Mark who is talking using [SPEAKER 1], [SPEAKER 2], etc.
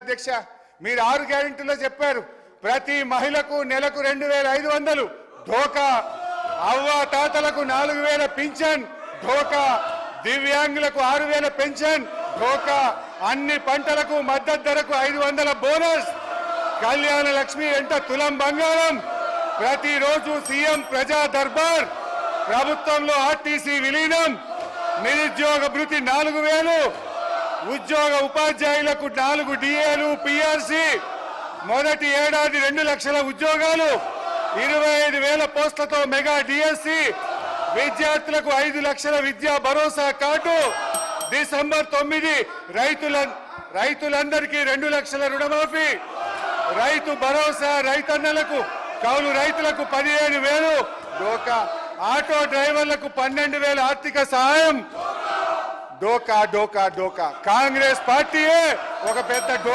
[SPEAKER 1] అధ్యక్ష, మీరు 6 గ్యారెంటీలో చెప్పారు ప్రతి మహిళకు నెలకు 2500 ధోకా, అవ్వ తాతలకు 4000 పింఛన్ ధోకా, దివ్యాంగులకు 6000 పెన్షన్ ధోకా, అన్ని పంటలకు మద్దతు ధరకు 500 బోనస్, కళ్యాణ లక్ష్మి వెంట తులం బంగారం, ప్రతిరోజు సీఎం ప్రజా దర్బార్, ప్రభుత్వంలో ఆర్టీసీ విలీనం, నిరుద్యోగ భృతి 4000, ఉద్యోగ ఉపాధ్యాయులకు 4 డిఏలు పిఆర్సీ, మొదటి ఏడాది 2 లక్షల ఉద్యోగాలు, 25,000 పోస్టులతో మెగా డిఎస్సి, విద్యార్థులకు 5 లక్షల విద్యా భరోసా కార్డు, డిసెంబర్ 9 రైతులందరికీ 2 లక్షల రుణమాఫీ, రైతు భరోసా రైతన్నలకు, కౌలు రైతులకు 15,000 డోకా, ఆటో డ్రైవర్లకు 12,000 ఆర్థిక సహాయం. డోకా డోకా డోకా కాంగ్రెస్ పార్టీయే ఒక పెద్ద